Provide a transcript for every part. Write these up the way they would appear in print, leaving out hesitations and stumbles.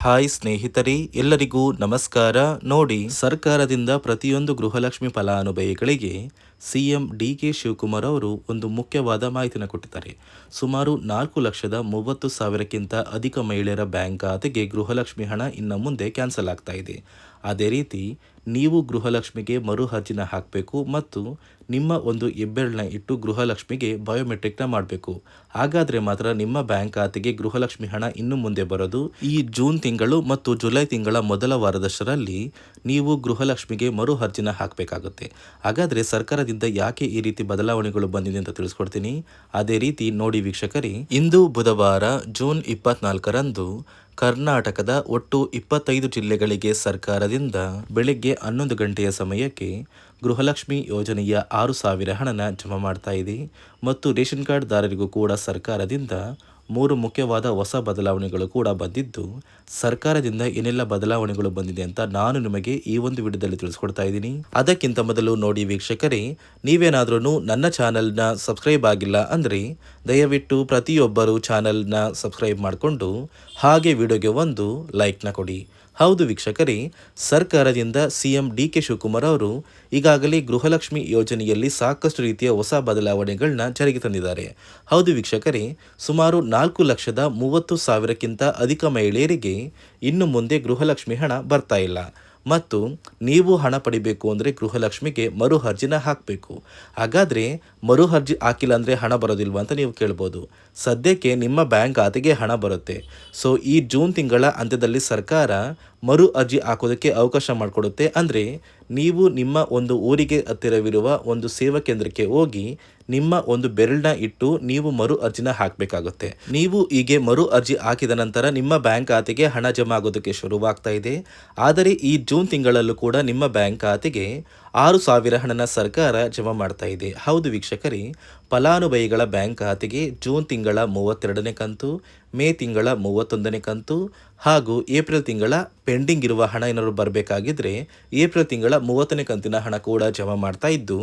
Hi ಸ್ನೇಹಿತರೆ, ಎಲ್ಲರಿಗೂ ನಮಸ್ಕಾರ. ನೋಡಿ, ಸರ್ಕಾರದಿಂದ ಪ್ರತಿಯೊಂದು ಗೃಹಲಕ್ಷ್ಮಿ ಫಲಾನುಭವಿಗಳಿಗೆ ಸಿಎಂ ಡಿ.ಕೆ. ಶಿವಕುಮಾರ್ ಅವರು ಒಂದು ಮುಖ್ಯವಾದ ಮಾಹಿತಿನ ಕೊಟ್ಟಿದ್ದಾರೆ. ಸುಮಾರು 4,30,000ಕ್ಕಿಂತ ಅಧಿಕ ಮಹಿಳೆಯರ ಬ್ಯಾಂಕ್ ಖಾತೆಗೆ ಗೃಹಲಕ್ಷ್ಮಿ ಹಣ ಇನ್ನು ಮುಂದೆ ಕ್ಯಾನ್ಸಲ್ ಆಗ್ತಾ ಇದೆ. ಅದೇ ರೀತಿ ನೀವು ಗೃಹಲಕ್ಷ್ಮಿಗೆ ಮರು ಅರ್ಜಿನ ಹಾಕಬೇಕು ಮತ್ತು ನಿಮ್ಮ ಒಂದು ಹೆಬ್ಬೆರಳನ್ನ ಇಟ್ಟು ಗೃಹಲಕ್ಷ್ಮಿಗೆ ಬಯೋಮೆಟ್ರಿಕ್ನ ಮಾಡಬೇಕು. ಹಾಗಾದರೆ ಮಾತ್ರ ನಿಮ್ಮ ಬ್ಯಾಂಕ್ ಖಾತೆಗೆ ಗೃಹಲಕ್ಷ್ಮಿ ಹಣ ಇನ್ನು ಮುಂದೆ ಬರೋದು. ಈ ಜೂನ್ ತಿಂಗಳು ಮತ್ತು ಜುಲೈ ತಿಂಗಳ ಮೊದಲ ವಾರದಷ್ಟರಲ್ಲಿ ನೀವು ಗೃಹಲಕ್ಷ್ಮಿಗೆ ಮರು ಅರ್ಜಿನ ಹಾಕಬೇಕಾಗುತ್ತೆ. ಹಾಗಾದರೆ ಸರ್ಕಾರದಿಂದ ಯಾಕೆ ಈ ರೀತಿ ಬದಲಾವಣೆಗಳು ಬಂದಿದೆ ಅಂತ ತಿಳಿಸ್ಕೊಡ್ತೀನಿ. ಅದೇ ರೀತಿ ನೋಡಿ ವೀಕ್ಷಕರೇ, ಇಂದು ಬುಧವಾರ ಜೂನ್ 24ರಂದು ಕರ್ನಾಟಕದ ಒಟ್ಟು 25 ಜಿಲ್ಲೆಗಳಿಗೆ ಸರ್ಕಾರದಿಂದ ಬೆಳಗ್ಗೆ 11 ಗಂಟೆಯ ಸಮಯಕ್ಕೆ ಗೃಹಲಕ್ಷ್ಮಿ ಯೋಜನೆಯ 6,000 ಹಣನ ಜಮಾ ಮಾಡ್ತಾ ಇದೆ ಮತ್ತು ರೇಷನ್ ಕಾರ್ಡ್ ದಾರರಿಗೂ ಕೂಡ ಸರ್ಕಾರದಿಂದ 3 ಮುಖ್ಯವಾದ ಹೊಸ ಬದಲಾವಣೆಗಳು ಕೂಡ ಬಂದಿದ್ದು, ಸರ್ಕಾರದಿಂದ ಏನೆಲ್ಲ ಬದಲಾವಣೆಗಳು ಬಂದಿದೆ ಅಂತ ನಾನು ನಿಮಗೆ ಈ ಒಂದು ವಿಡಿಯೋದಲ್ಲಿ ತಿಳಿಸ್ಕೊಡ್ತಾ ಇದ್ದೀನಿ. ಅದಕ್ಕಿಂತ ಮೊದಲು ನೋಡಿ ವೀಕ್ಷಕರೇ, ನೀವೇನಾದ್ರೂ ನನ್ನ ಚಾನೆಲ್ನ ಸಬ್ಸ್ಕ್ರೈಬ್ ಆಗಿಲ್ಲ ಅಂದರೆ ದಯವಿಟ್ಟು ಪ್ರತಿಯೊಬ್ಬರು ಚಾನೆಲ್ನ ಸಬ್ಸ್ಕ್ರೈಬ್ ಮಾಡಿಕೊಂಡು ಹಾಗೆ ವಿಡಿಯೋಗೆ ಒಂದು ಲೈಕ್ನ ಕೊಡಿ. ಹೌದು ವೀಕ್ಷಕರೇ, ಸರ್ಕಾರದಿಂದ ಸಿಎಂ ಡಿ.ಕೆ. ಶಿವಕುಮಾರ್ ಅವರು ಈಗಾಗಲೇ ಗೃಹಲಕ್ಷ್ಮಿ ಯೋಜನೆಯಲ್ಲಿ ಸಾಕಷ್ಟು ರೀತಿಯ ಹೊಸ ಬದಲಾವಣೆಗಳನ್ನ ಜಾರಿಗೆ ತಂದಿದ್ದಾರೆ. ಹೌದು ವೀಕ್ಷಕರೇ, ಸುಮಾರು 4,30,000ಕ್ಕಿಂತ ಅಧಿಕ ಮಹಿಳೆಯರಿಗೆ ಇನ್ನು ಮುಂದೆ ಗೃಹಲಕ್ಷ್ಮಿ ಹಣ ಬರ್ತಾ ಇಲ್ಲ ಮತ್ತು ನೀವು ಹಣ ಪಡಿಬೇಕು ಅಂದರೆ ಗೃಹಲಕ್ಷ್ಮಿಗೆ ಮರು ಅರ್ಜಿನ ಹಾಕಬೇಕು. ಹಾಗಾದರೆ ಮರು ಅರ್ಜಿ ಹಾಕಿಲ್ಲ ಅಂದರೆ ಹಣ ಬರೋದಿಲ್ವಾ ಅಂತ ನೀವು ಕೇಳ್ಬೋದು. ಸದ್ಯಕ್ಕೆ ನಿಮ್ಮ ಬ್ಯಾಂಕ್ ಖಾತೆಗೆ ಹಣ ಬರುತ್ತೆ. ಸೊ ಈ ಜೂನ್ ತಿಂಗಳ ಅಂತ್ಯದಲ್ಲಿ ಸರ್ಕಾರ ಮರು ಅರ್ಜಿ ಹಾಕೋದಕ್ಕೆ ಅವಕಾಶ ಮಾಡಿಕೊಡುತ್ತೆ. ಅಂದರೆ ನೀವು ನಿಮ್ಮ ಒಂದು ಊರಿಗೆ ಹತ್ತಿರವಿರುವ ಒಂದು ಸೇವಾ ಕೇಂದ್ರಕ್ಕೆ ಹೋಗಿ ನಿಮ್ಮ ಒಂದು ಬೆರಳನ್ನ ಇಟ್ಟು ನೀವು ಮರು ಅರ್ಜಿನ ಹಾಕಬೇಕಾಗುತ್ತೆ. ನೀವು ಹೀಗೆ ಮರು ಅರ್ಜಿ ಹಾಕಿದ ನಂತರ ನಿಮ್ಮ ಬ್ಯಾಂಕ್ ಖಾತೆಗೆ ಹಣ ಜಮಾ ಆಗೋದಕ್ಕೆ ಶುರುವಾಗ್ತಾ ಇದೆ. ಆದರೆ ಈ ಜೂನ್ ತಿಂಗಳಲ್ಲೂ ಕೂಡ ನಿಮ್ಮ ಬ್ಯಾಂಕ್ ಖಾತೆಗೆ 6,000 ಹಣನ ಸರ್ಕಾರ ಜಮಾ ಮಾಡ್ತಾ ಇದೆ. ಹೌದು ವೀಕ್ಷಕರೇ, ಫಲಾನುಭವಿಗಳ ಬ್ಯಾಂಕ್ ಖಾತೆಗೆ ಜೂನ್ ತಿಂಗಳ 32ನೇ ಕಂತು, ಮೇ ತಿಂಗಳ 31ನೇ ಕಂತು ಹಾಗೂ ಏಪ್ರಿಲ್ ತಿಂಗಳ ಪೆಂಡಿಂಗ್ ಇರುವ ಹಣ ಏನಾದರೂ ಬರಬೇಕಾಗಿದ್ರೆ ಏಪ್ರಿಲ್ ತಿಂಗಳ 30ನೇ ಕಂತಿನ ಹಣ ಕೂಡ ಜಮಾ ಮಾಡ್ತಾ ಇದ್ದು,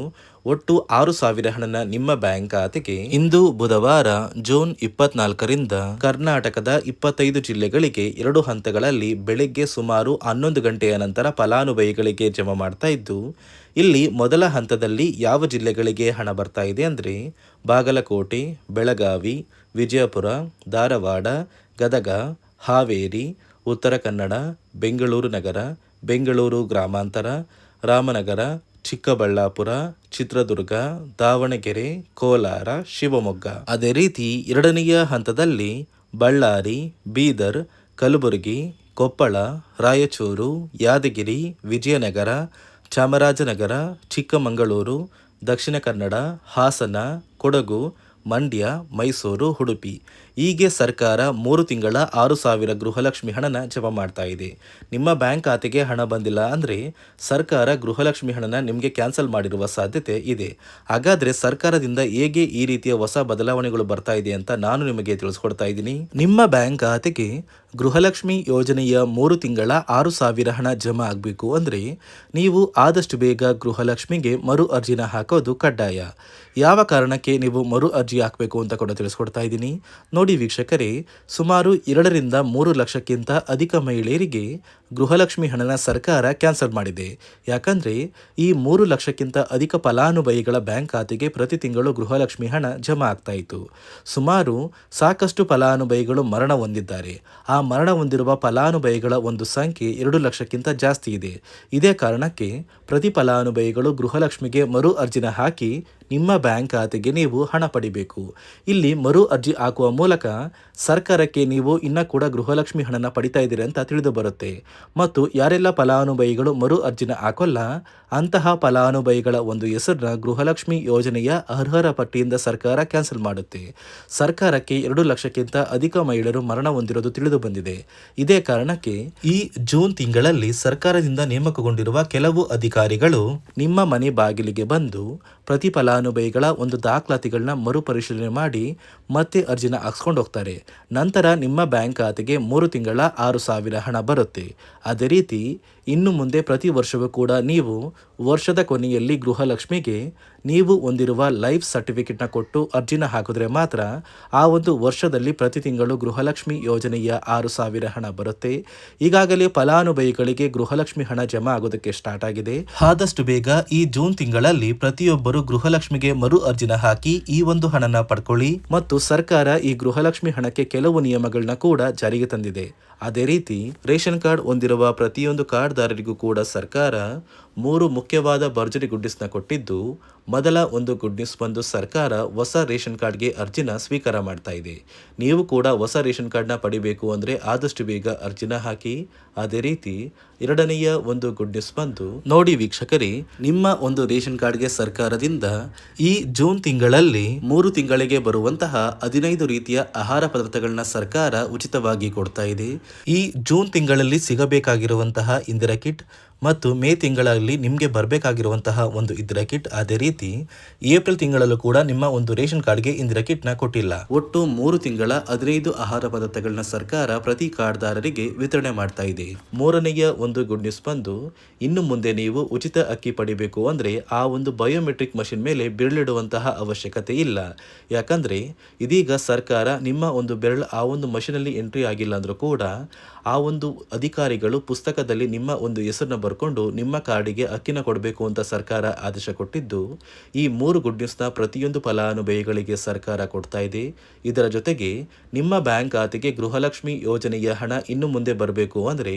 ಒಟ್ಟು 6,000 ಹಣನ ನಿಮ್ಮ ಬ್ಯಾಂಕ್ ಖಾತೆಗೆ ಇಂದು ಬುಧವಾರ ಜೂನ್ 24ರಿಂದ ಕರ್ನಾಟಕದ 25 ಜಿಲ್ಲೆಗಳಿಗೆ 2 ಹಂತಗಳಲ್ಲಿ ಬೆಳಗ್ಗೆ ಸುಮಾರು 11 ಗಂಟೆಯ ನಂತರ ಫಲಾನುಭವಿಗಳಿಗೆ ಜಮಾ ಮಾಡ್ತಾ ಇದ್ದು, ಇಲ್ಲಿ ಮೊದಲ ಹಂತದಲ್ಲಿ ಯಾವ ಜಿಲ್ಲೆಗಳಿಗೆ ಹಣ ಬರ್ತಾ ಇದೆ ಅಂದರೆ ಬಾಗಲಕೋಟೆ, ಬೆಳಗಾವಿ, ವಿಜಯಪುರ, ಧಾರವಾಡ, ಗದಗ, ಹಾವೇರಿ, ಉತ್ತರ ಕನ್ನಡ, ಬೆಂಗಳೂರು ನಗರ, ಬೆಂಗಳೂರು ಗ್ರಾಮಾಂತರ, ರಾಮನಗರ, ಚಿಕ್ಕಬಳ್ಳಾಪುರ, ಚಿತ್ರದುರ್ಗ, ದಾವಣಗೆರೆ, ಕೋಲಾರ, ಶಿವಮೊಗ್ಗ. ಅದೇ ರೀತಿ ಎರಡನೆಯ ಹಂತದಲ್ಲಿ ಬಳ್ಳಾರಿ, ಬೀದರ್, ಕಲಬುರಗಿ, ಕೊಪ್ಪಳ, ರಾಯಚೂರು, ಯಾದಗಿರಿ, ವಿಜಯನಗರ, ಚಾಮರಾಜನಗರ, ಚಿಕ್ಕಮಗಳೂರು, ದಕ್ಷಿಣ ಕನ್ನಡ, ಹಾಸನ, ಕೊಡಗು, ಮಂಡ್ಯ, ಮೈಸೂರು, ಉಡುಪಿ ಹೀಗೆ ಸರ್ಕಾರ 3 ತಿಂಗಳ 6,000 ಗೃಹಲಕ್ಷ್ಮಿ ಹಣನ ಜಮಾ ಮಾಡ್ತಾ ಇದೆ. ನಿಮ್ಮ ಬ್ಯಾಂಕ್ ಖಾತೆಗೆ ಹಣ ಬಂದಿಲ್ಲ ಅಂದರೆ ಸರ್ಕಾರ ಗೃಹಲಕ್ಷ್ಮಿ ಹಣನ ನಿಮಗೆ ಕ್ಯಾನ್ಸಲ್ ಮಾಡಿರುವ ಸಾಧ್ಯತೆ ಇದೆ. ಹಾಗಾದರೆ ಸರ್ಕಾರದಿಂದ ಹೇಗೆ ಈ ರೀತಿಯ ಹೊಸ ಬದಲಾವಣೆಗಳು ಬರ್ತಾ ಇದೆ ಅಂತ ನಾನು ನಿಮಗೆ ತಿಳಿಸ್ಕೊಡ್ತಾ ಇದ್ದೀನಿ. ನಿಮ್ಮ ಬ್ಯಾಂಕ್ ಖಾತೆಗೆ ಗೃಹಲಕ್ಷ್ಮಿ ಯೋಜನೆಯ 3 ತಿಂಗಳ 6,000 ಹಣ ಜಮಾ ಆಗಬೇಕು ಅಂದರೆ ನೀವು ಆದಷ್ಟು ಬೇಗ ಗೃಹಲಕ್ಷ್ಮಿಗೆ ಮರು ಅರ್ಜಿನ ಹಾಕೋದು ಕಡ್ಡಾಯ. ಯಾವ ಕಾರಣಕ್ಕೆ ನೀವು ಮರು ಅರ್ಜಿ ಹಾಕಬೇಕು ಅಂತ ಕೂಡ ತಿಳಿಸ್ಕೊಡ್ತಾ ಇದ್ದೀನಿ. ನೋಡಿ ವೀಕ್ಷಕರೇ, ಸುಮಾರು 2ರಿಂದ 3 ಲಕ್ಷಕ್ಕಿಂತ ಅಧಿಕ ಮಹಿಳೆಯರಿಗೆ ಗೃಹಲಕ್ಷ್ಮಿ ಹಣನ ಸರ್ಕಾರ ಕ್ಯಾನ್ಸಲ್ ಮಾಡಿದೆ. ಯಾಕಂದರೆ ಈ 3 ಲಕ್ಷಕ್ಕಿಂತ ಅಧಿಕ ಫಲಾನುಭವಿಗಳ ಬ್ಯಾಂಕ್ ಖಾತೆಗೆ ಪ್ರತಿ ತಿಂಗಳು ಗೃಹಲಕ್ಷ್ಮಿ ಹಣ ಜಮಾ ಆಗ್ತಾ ಇತ್ತು. ಸುಮಾರು ಸಾಕಷ್ಟು ಫಲಾನುಭವಿಗಳು ಮರಣ ಹೊಂದಿದ್ದಾರೆ. ಆ ಮರಣ ಹೊಂದಿರುವ ಫಲಾನುಭವಿಗಳ ಒಂದು ಸಂಖ್ಯೆ 2 ಲಕ್ಷಕ್ಕಿಂತ ಜಾಸ್ತಿ ಇದೆ. ಇದೇ ಕಾರಣಕ್ಕೆ ಪ್ರತಿ ಫಲಾನುಭವಿಗಳು ಗೃಹಲಕ್ಷ್ಮಿಗೆ ಮರು ಅರ್ಜಿನ ಹಾಕಿ ನಿಮ್ಮ ಬ್ಯಾಂಕ್ ಖಾತೆಗೆ ನೀವು ಹಣ ಪಡಿಬೇಕು. ಇಲ್ಲಿ ಮರು ಅರ್ಜಿ ಹಾಕುವ ಮೂಲಕ ಸರ್ಕಾರಕ್ಕೆ ನೀವು ಇನ್ನೂ ಕೂಡ ಗೃಹಲಕ್ಷ್ಮಿ ಹಣನ ಪಡಿತಾ ಇದ್ದೀರಿ ಅಂತ ತಿಳಿದು ಬರುತ್ತೆ. ಮತ್ತು ಯಾರೆಲ್ಲ ಫಲಾನುಭವಿಗಳು ಮರು ಅರ್ಜಿನ ಹಾಕೋಲ್ಲ ಅಂತಹ ಫಲಾನುಭವಿಗಳ ಒಂದು ಹೆಸರನ್ನ ಗೃಹಲಕ್ಷ್ಮಿ ಯೋಜನೆಯ ಅರ್ಹರ ಪಟ್ಟಿಯಿಂದ ಸರ್ಕಾರ ಕ್ಯಾನ್ಸಲ್ ಮಾಡುತ್ತೆ. ಸರ್ಕಾರಕ್ಕೆ 2 ಲಕ್ಷಕ್ಕಿಂತ ಅಧಿಕ ಮಹಿಳೆಯರು ಮರಣ ಹೊಂದಿರೋದು ತಿಳಿದು ಬಂದಿದೆ. ಇದೇ ಕಾರಣಕ್ಕೆ ಈ ಜೂನ್ ತಿಂಗಳಲ್ಲಿ ಸರ್ಕಾರದಿಂದ ನೇಮಕಗೊಂಡಿರುವ ಕೆಲವು ಅಧಿಕಾರಿಗಳು ನಿಮ್ಮ ಮನೆ ಬಾಗಿಲಿಗೆ ಬಂದು ಪ್ರತಿ ಫಲಾನುಭವಿಗಳ ಒಂದು ದಾಖಲಾತಿಗಳನ್ನ ಮರುಪರಿಶೀಲನೆ ಮಾಡಿ ಮತ್ತೆ ಅರ್ಜಿನ ಹಾಕ್ಸ್ಕೊಂಡು ಹೋಗ್ತಾರೆ. ನಂತರ ನಿಮ್ಮ ಬ್ಯಾಂಕ್ ಖಾತೆಗೆ 3 ತಿಂಗಳ 6,000 ಹಣ ಬರುತ್ತೆ. ಅದೇ ರೀತಿ ಇನ್ನು ಮುಂದೆ ಪ್ರತಿ ವರ್ಷವೂ ಕೂಡ ನೀವು ವರ್ಷದ ಕೊನೆಯಲ್ಲಿ ಗೃಹಲಕ್ಷ್ಮಿಗೆ ನೀವು ಹೊಂದಿರುವ ಲೈಫ್ ಸರ್ಟಿಫಿಕೇಟ್ನ ಕೊಟ್ಟು ಅರ್ಜಿನ ಹಾಕಿದ್ರೆ ಮಾತ್ರ ಆ ಒಂದು ವರ್ಷದಲ್ಲಿ ಪ್ರತಿ ತಿಂಗಳು ಗೃಹಲಕ್ಷ್ಮಿ ಯೋಜನೆಯ 6,000 ಹಣ ಬರುತ್ತೆ. ಈಗಾಗಲೇ ಫಲಾನುಭವಿಗಳಿಗೆ ಗೃಹಲಕ್ಷ್ಮಿ ಹಣ ಜಮಾ ಆಗೋದಕ್ಕೆ ಸ್ಟಾರ್ಟ್ ಆಗಿದೆ. ಆದಷ್ಟು ಬೇಗ ಈ ಜೂನ್ ತಿಂಗಳಲ್ಲಿ ಪ್ರತಿಯೊಬ್ಬರು ಗೃಹಲಕ್ಷ್ಮಿಗೆ ಮರು ಅರ್ಜಿನ ಹಾಕಿ ಈ ಒಂದು ಹಣನ ಪಡ್ಕೊಳ್ಳಿ. ಮತ್ತು ಸರ್ಕಾರ ಈ ಗೃಹಲಕ್ಷ್ಮಿ ಹಣಕ್ಕೆ ಕೆಲವು ನಿಯಮಗಳನ್ನ ಕೂಡ ಜಾರಿಗೆ ತಂದಿದೆ. ಅದೇ ರೀತಿ ರೇಷನ್ ಕಾರ್ಡ್ ಹೊಂದಿರುವ ಪ್ರತಿಯೊಂದು ಕಾರ್ಡ್ದಾರರಿಗೂ ಕೂಡ ಸರ್ಕಾರ 3 ಮುಖ್ಯವಾದ ಭರ್ಜರಿ ಗುಡ್ ನ್ಯೂಸ್ನ ಕೊಟ್ಟಿದ್ದು, ಮೊದಲ ಒಂದು ಗುಡ್ ನ್ಯೂಸ್ ಬಂದು ಸರ್ಕಾರ ಹೊಸ ರೇಷನ್ ಕಾರ್ಡ್ಗೆ ಅರ್ಜಿನ ಸ್ವೀಕಾರ ಮಾಡ್ತಾ ಇದೆ. ನೀವು ಕೂಡ ಹೊಸ ರೇಷನ್ ಕಾರ್ಡ್ನ ಪಡಿಬೇಕು ಅಂದರೆ ಆದಷ್ಟು ಬೇಗ ಅರ್ಜಿನ ಹಾಕಿ. ಅದೇ ರೀತಿ ಎರಡನೆಯ ಒಂದು ಗುಡ್ ನ್ಯೂಸ್ ಬಂದು ನೋಡಿ ವೀಕ್ಷಕರೇ, ನಿಮ್ಮ ಒಂದು ರೇಷನ್ ಕಾರ್ಡ್ಗೆ ಸರ್ಕಾರದಿಂದ ಈ ಜೂನ್ ತಿಂಗಳಲ್ಲಿ 3 ತಿಂಗಳಿಗೆ ಬರುವಂತಹ 15 ರೀತಿಯ ಆಹಾರ ಪದಾರ್ಥಗಳನ್ನ ಸರ್ಕಾರ ಉಚಿತವಾಗಿ ಕೊಡ್ತಾ ಇದೆ. ಈ ಜೂನ್ ತಿಂಗಳಲ್ಲಿ ಸಿಗಬೇಕಾಗಿರುವಂತಹ ಇಂದಿರಾ ಕಿಟ್ ಮತ್ತು ಮೇ ತಿಂಗಳಲ್ಲಿ ನಿಮಗೆ ಬರಬೇಕಾಗಿರುವಂತಹ ಒಂದು ಇಂದಿರಾ ಕಿಟ್, ಅದೇ ರೀತಿ ಏಪ್ರಿಲ್ ತಿಂಗಳಲ್ಲೂ ಕೂಡ ನಿಮ್ಮ ಒಂದು ರೇಷನ್ ಕಾರ್ಡ್ಗೆ ಇಂದಿರಾ ಕಿಟ್ನ ಕೊಟ್ಟಿಲ್ಲ. ಒಟ್ಟು 3 ತಿಂಗಳ 15 ಆಹಾರ ಪದಾರ್ಥಗಳನ್ನ ಸರ್ಕಾರ ಪ್ರತಿ ಕಾರ್ಡ್ದಾರರಿಗೆ ವಿತರಣೆ ಮಾಡ್ತಾ ಇದೆ. ಮೂರನೆಯ ಒಂದು ಗುಡ್ ನ್ಯೂಸ್ ಬಂದು ಇನ್ನು ಮುಂದೆ ನೀವು ಉಚಿತ ಅಕ್ಕಿ ಪಡಿಬೇಕು ಅಂದರೆ ಆ ಒಂದು ಬಯೋಮೆಟ್ರಿಕ್ ಮಷಿನ್ ಮೇಲೆ ಬೆರಳಿಡುವಂತಹ ಅವಶ್ಯಕತೆ ಇಲ್ಲ. ಯಾಕಂದರೆ ಇದೀಗ ಸರ್ಕಾರ ನಿಮ್ಮ ಒಂದು ಬೆರಳು ಆ ಒಂದು ಮಷಿನಲ್ಲಿ ಎಂಟ್ರಿ ಆಗಿಲ್ಲ ಅಂದರೂ ಕೂಡ ಆ ಒಂದು ಅಧಿಕಾರಿಗಳು ಪುಸ್ತಕದಲ್ಲಿ ನಿಮ್ಮ ಒಂದು ಹೆಸರನ್ನ ಬರ್ಕೊಂಡು ನಿಮ್ಮ ಕಾರ್ಡಿಗೆ ಅಕ್ಕಿನ ಕೊಡಬೇಕು ಅಂತ ಸರ್ಕಾರ ಆದೇಶ ಕೊಟ್ಟಿದ್ದು, ಈ 3 ಗುಡ್ ನ್ಯೂಸ್ನ ಪ್ರತಿಯೊಂದು ಫಲಾನುಭವಿಗಳಿಗೆ ಸರ್ಕಾರ ಕೊಡ್ತಾ ಇದೆ. ಇದರ ಜೊತೆಗೆ ನಿಮ್ಮ ಬ್ಯಾಂಕ್ ಖಾತೆಗೆ ಗೃಹಲಕ್ಷ್ಮಿ ಯೋಜನೆಯ ಹಣ ಇನ್ನು ಮುಂದೆ ಬರಬೇಕು ಅಂದರೆ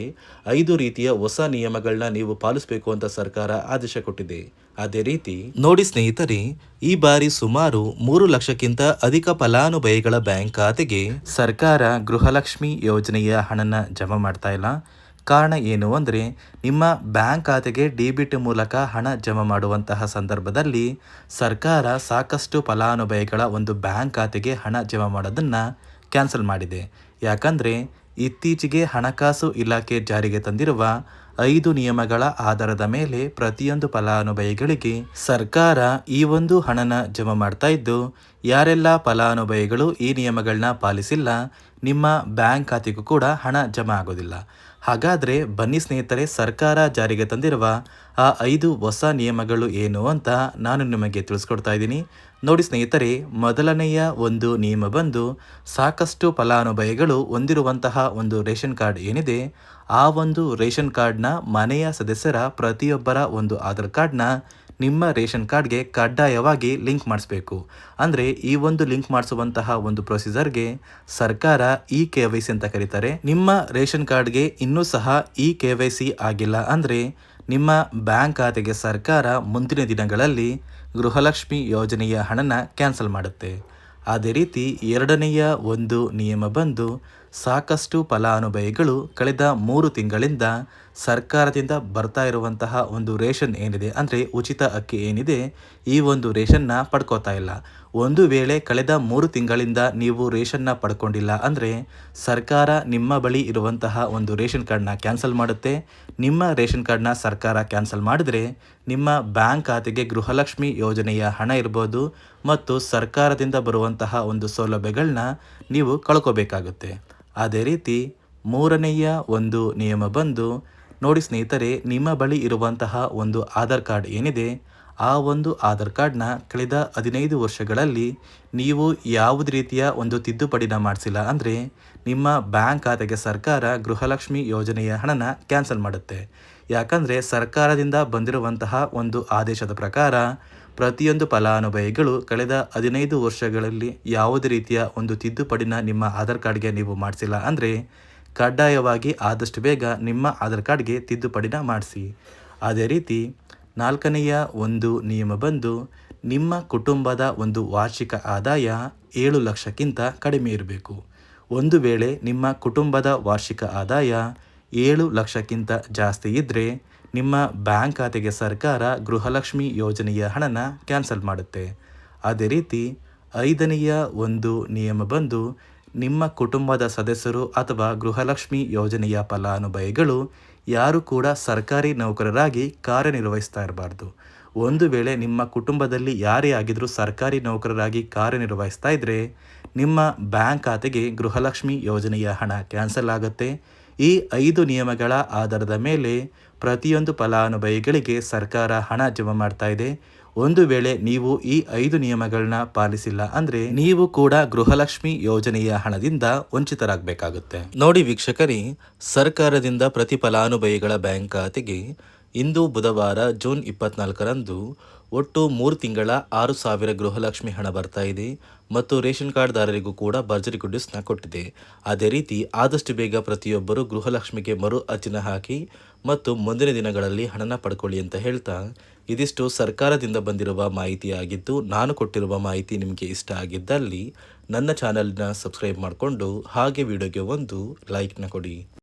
5 ರೀತಿಯ ಹೊಸ ನಿಯಮಗಳನ್ನ ನೀವು ಪಾಲಿಸಬೇಕು ಅಂತ ಸರ್ಕಾರ ಆದೇಶ ಕೊಟ್ಟಿದೆ. ಅದೇ ರೀತಿ ನೋಡಿ ಸ್ನೇಹಿತರೆ, ಈ ಬಾರಿ ಸುಮಾರು 3 ಲಕ್ಷಕ್ಕಿಂತ ಅಧಿಕ ಫಲಾನುಭವಿಗಳ ಬ್ಯಾಂಕ್ ಖಾತೆಗೆ ಸರ್ಕಾರ ಗೃಹಲಕ್ಷ್ಮಿ ಯೋಜನೆಯ ಹಣನ ಜಮಾ ಮಾಡ್ತಾ ಇಲ್ಲ. ಕಾರಣ ಏನು ಅಂದರೆ ನಿಮ್ಮ ಬ್ಯಾಂಕ್ ಖಾತೆಗೆ ಡೆಬಿಟ್ ಮೂಲಕ ಹಣ ಜಮಾ ಮಾಡುವಂತಹ ಸಂದರ್ಭದಲ್ಲಿ ಸರ್ಕಾರ ಸಾಕಷ್ಟು ಫಲಾನುಭವಿಗಳ ಒಂದು ಬ್ಯಾಂಕ್ ಖಾತೆಗೆ ಹಣ ಜಮಾ ಮಾಡೋದನ್ನು ಕ್ಯಾನ್ಸಲ್ ಮಾಡಿದೆ. ಯಾಕಂದರೆ ಇತ್ತೀಚೆಗೆ ಹಣಕಾಸು ಇಲಾಖೆ ಜಾರಿಗೆ ತಂದಿರುವ 5 ನಿಯಮಗಳ ಆಧಾರದ ಮೇಲೆ ಪ್ರತಿಯೊಂದು ಫಲಾನುಭವಿಗಳಿಗೆ ಸರ್ಕಾರ ಈ ಒಂದು ಹಣನ ಜಮಾ ಮಾಡ್ತಾ ಇದ್ದು, ಯಾರೆಲ್ಲ ಫಲಾನುಭವಿಗಳು ಈ ನಿಯಮಗಳನ್ನ ಪಾಲಿಸಿಲ್ಲ ನಿಮ್ಮ ಬ್ಯಾಂಕ್ ಖಾತೆಗೂ ಕೂಡ ಹಣ ಜಮಾ ಆಗೋದಿಲ್ಲ. ಹಾಗಾದರೆ ಬನ್ನಿ ಸ್ನೇಹಿತರೆ, ಸರ್ಕಾರ ಜಾರಿಗೆ ತಂದಿರುವ ಆ 5 ಹೊಸ ನಿಯಮಗಳು ಏನು ಅಂತ ನಾನು ನಿಮಗೆ ತಿಳಿಸ್ಕೊಡ್ತಾ ಇದ್ದೀನಿ. ನೋಡಿ ಸ್ನೇಹಿತರೆ, ಮೊದಲನೆಯ ಒಂದು ನಿಯಮ ಬಂದು ಸಾಕಷ್ಟು ಫಲಾನುಭವಿಗಳು ಹೊಂದಿರುವಂತಹ ಒಂದು ರೇಷನ್ ಕಾರ್ಡ್ ಏನಿದೆ ಆ ಒಂದು ರೇಷನ್ ಕಾರ್ಡ್ನ ಮನೆಯ ಸದಸ್ಯರ ಪ್ರತಿಯೊಬ್ಬರ ಒಂದು ಆಧಾರ್ ಕಾರ್ಡ್ನ ನಿಮ್ಮ ರೇಷನ್ ಕಾರ್ಡ್ಗೆ ಕಡ್ಡಾಯವಾಗಿ ಲಿಂಕ್ ಮಾಡಿಸ್ಬೇಕು. ಅಂದರೆ ಈ ಒಂದು ಲಿಂಕ್ ಮಾಡಿಸುವಂತಹ ಒಂದು ಪ್ರೊಸೀಜರ್ಗೆ ಸರ್ಕಾರ KYC ಅಂತ ಕರೀತಾರೆ. ನಿಮ್ಮ ರೇಷನ್ ಕಾರ್ಡ್ಗೆ ಇನ್ನೂ ಸಹ KYC ಆಗಿಲ್ಲ ಅಂದರೆ ನಿಮ್ಮ ಬ್ಯಾಂಕ್ ಖಾತೆಗೆ ಸರ್ಕಾರ ಮುಂದಿನ ದಿನಗಳಲ್ಲಿ ಗೃಹಲಕ್ಷ್ಮಿ ಯೋಜನೆಯ ಹಣನ ಕ್ಯಾನ್ಸಲ್ ಮಾಡುತ್ತೆ. ಅದೇ ರೀತಿ ಎರಡನೆಯ ಒಂದು ನಿಯಮ ಬಂದು ಸಾಕಷ್ಟು ಫಲಾನುಭವಿಗಳು ಕಳೆದ 3 ತಿಂಗಳಿಂದ ಸರ್ಕಾರದಿಂದ ಬರ್ತಾ ಇರುವಂತಹ ಒಂದು ರೇಷನ್ ಏನಿದೆ ಅಂದರೆ ಉಚಿತ ಅಕ್ಕಿ ಏನಿದೆ ಈ ಒಂದು ರೇಷನ್ನ ಪಡ್ಕೋತಾ ಇಲ್ಲ. ಒಂದು ವೇಳೆ ಕಳೆದ 3 ತಿಂಗಳಿಂದ ನೀವು ರೇಷನ್ನ ಪಡ್ಕೊಂಡಿಲ್ಲ ಅಂದರೆ ಸರ್ಕಾರ ನಿಮ್ಮ ಬಳಿ ಇರುವಂತಹ ಒಂದು ರೇಷನ್ ಕಾರ್ಡ್ನ ಕ್ಯಾನ್ಸಲ್ ಮಾಡುತ್ತೆ. ನಿಮ್ಮ ರೇಷನ್ ಕಾರ್ಡ್ನ ಸರ್ಕಾರ ಕ್ಯಾನ್ಸಲ್ ಮಾಡಿದ್ರೆ ನಿಮ್ಮ ಬ್ಯಾಂಕ್ ಖಾತೆಗೆ ಗೃಹಲಕ್ಷ್ಮಿ ಯೋಜನೆಯ ಹಣ ಇರ್ಬೋದು ಮತ್ತು ಸರ್ಕಾರದಿಂದ ಬರುವಂತಹ ಒಂದು ಸೌಲಭ್ಯಗಳನ್ನ ನೀವು ಕಳ್ಕೋಬೇಕಾಗುತ್ತೆ. ಅದೇ ರೀತಿ ಮೂರನೆಯ ಒಂದು ನಿಯಮ ಬಂದು ನೋಡಿ ಸ್ನೇಹಿತರೆ, ನಿಮ್ಮ ಬಳಿ ಇರುವಂತಹ ಒಂದು ಆಧಾರ್ ಕಾರ್ಡ್ ಏನಿದೆ ಆ ಒಂದು ಆಧಾರ್ ಕಾರ್ಡ್ನ ಕಳೆದ 15 ವರ್ಷಗಳಲ್ಲಿ ನೀವು ಯಾವುದೇ ರೀತಿಯ ಒಂದು ತಿದ್ದುಪಡಿನ ಮಾಡಿಸಿಲ್ಲ ಅಂದರೆ ನಿಮ್ಮ ಬ್ಯಾಂಕ್ ಖಾತೆಗೆ ಸರ್ಕಾರ ಗೃಹಲಕ್ಷ್ಮಿ ಯೋಜನೆಯ ಹಣನ ಕ್ಯಾನ್ಸಲ್ ಮಾಡುತ್ತೆ. ಯಾಕಂದರೆ ಸರ್ಕಾರದಿಂದ ಬಂದಿರುವಂತಹ ಒಂದು ಆದೇಶದ ಪ್ರಕಾರ ಪ್ರತಿಯೊಂದು ಫಲಾನುಭವಿಗಳು ಕಳೆದ 15 ವರ್ಷಗಳಲ್ಲಿ ಯಾವುದೇ ರೀತಿಯ ಒಂದು ತಿದ್ದುಪಡಿನ ನಿಮ್ಮ ಆಧಾರ್ ಕಾರ್ಡ್ಗೆ ನೀವು ಮಾಡಿಸಿಲ್ಲ ಅಂದರೆ ಕಡ್ಡಾಯವಾಗಿ ಆದಷ್ಟು ಬೇಗ ನಿಮ್ಮ ಆಧಾರ್ ಕಾರ್ಡ್ಗೆ ತಿದ್ದುಪಡಿನ ಮಾಡಿಸಿ. ಅದೇ ರೀತಿ ನಾಲ್ಕನೆಯ ಒಂದು ನಿಯಮ ಬಂದು ನಿಮ್ಮ ಕುಟುಂಬದ ಒಂದು ವಾರ್ಷಿಕ ಆದಾಯ 7 ಲಕ್ಷಕ್ಕಿಂತ ಕಡಿಮೆ ಇರಬೇಕು. ಒಂದು ವೇಳೆ ನಿಮ್ಮ ಕುಟುಂಬದ ವಾರ್ಷಿಕ ಆದಾಯ 7 ಲಕ್ಷಕ್ಕಿಂತ ಜಾಸ್ತಿ ಇದ್ದರೆ ನಿಮ್ಮ ಬ್ಯಾಂಕ್ ಖಾತೆಗೆ ಸರ್ಕಾರ ಗೃಹಲಕ್ಷ್ಮಿ ಯೋಜನೆಯ ಹಣನ ಕ್ಯಾನ್ಸಲ್ ಮಾಡುತ್ತೆ. ಅದೇ ರೀತಿ ಐದನೆಯ ಒಂದು ನಿಯಮ ಬಂದು ನಿಮ್ಮ ಕುಟುಂಬದ ಸದಸ್ಯರು ಅಥವಾ ಗೃಹಲಕ್ಷ್ಮಿ ಯೋಜನೆಯ ಫಲಾನುಭವಿಗಳು ಯಾರು ಕೂಡ ಸರ್ಕಾರಿ ನೌಕರರಾಗಿ ಕಾರ್ಯನಿರ್ವಹಿಸ್ತಾ ಇರಬಾರ್ದು. ಒಂದು ವೇಳೆ ನಿಮ್ಮ ಕುಟುಂಬದಲ್ಲಿ ಯಾರೇ ಆಗಿದ್ರೂ ಸರ್ಕಾರಿ ನೌಕರರಾಗಿ ಕಾರ್ಯನಿರ್ವಹಿಸ್ತಾ ಇದ್ದರೆ ನಿಮ್ಮ ಬ್ಯಾಂಕ್ ಖಾತೆಗೆ ಗೃಹಲಕ್ಷ್ಮಿ ಯೋಜನೆಯ ಹಣ ಕ್ಯಾನ್ಸಲ್ ಆಗುತ್ತೆ. ಈ 5 ನಿಯಮಗಳ ಆಧಾರದ ಮೇಲೆ ಪ್ರತಿಯೊಂದು ಫಲಾನುಭವಿಗಳಿಗೆ ಸರ್ಕಾರ ಹಣ ಜಮಾ ಮಾಡ್ತಾ ಇದೆ. ಒಂದು ವೇಳೆ ನೀವು ಈ 5 ನಿಯಮಗಳನ್ನ ಪಾಲಿಸಿಲ್ಲ ಅಂದರೆ ನೀವು ಕೂಡ ಗೃಹಲಕ್ಷ್ಮಿ ಯೋಜನೆಯ ಹಣದಿಂದ ವಂಚಿತರಾಗಬೇಕಾಗುತ್ತೆ. ನೋಡಿ ವೀಕ್ಷಕರೇ, ಸರ್ಕಾರದಿಂದ ಪ್ರತಿ ಫಲಾನುಭವಿಗಳ ಬ್ಯಾಂಕ್ ಖಾತೆಗೆ ಇಂದು ಬುಧವಾರ ಜೂನ್ 24ರಂದು ಒಟ್ಟು 3 ತಿಂಗಳ 6,000 ಗೃಹಲಕ್ಷ್ಮಿ ಹಣ ಬರ್ತಾ ಇದೆ ಮತ್ತು ರೇಷನ್ ಕಾರ್ಡ್ದಾರರಿಗೂ ಕೂಡ ಭರ್ಜರಿ ಗುಡ್ ನ್ಯೂಸ್ನ ಕೊಟ್ಟಿದೆ. ಅದೇ ರೀತಿ ಆದಷ್ಟು ಬೇಗ ಪ್ರತಿಯೊಬ್ಬರು ಗೃಹಲಕ್ಷ್ಮಿಗೆ ಮರು ಅರ್ಜಿನ ಹಾಕಿ ಮತ್ತು ಮುಂದಿನ ದಿನಗಳಲ್ಲಿ ಹಣನ ಪಡ್ಕೊಳ್ಳಿ ಅಂತ ಹೇಳ್ತಾ, ಇದಿಷ್ಟು ಸರ್ಕಾರದಿಂದ ಬಂದಿರುವ ಮಾಹಿತಿಯಾಗಿದ್ದು, ನಾನು ಕೊಟ್ಟಿರುವ ಮಾಹಿತಿ ನಿಮಗೆ ಇಷ್ಟ ಆಗಿದ್ದಲ್ಲಿ ನನ್ನ ಚಾನಲ್ನ ಸಬ್ಸ್ಕ್ರೈಬ್ ಮಾಡಿಕೊಂಡು ಹಾಗೆ ವಿಡಿಯೋಗೆ ಒಂದು ಲೈಕ್ನ ಕೊಡಿ.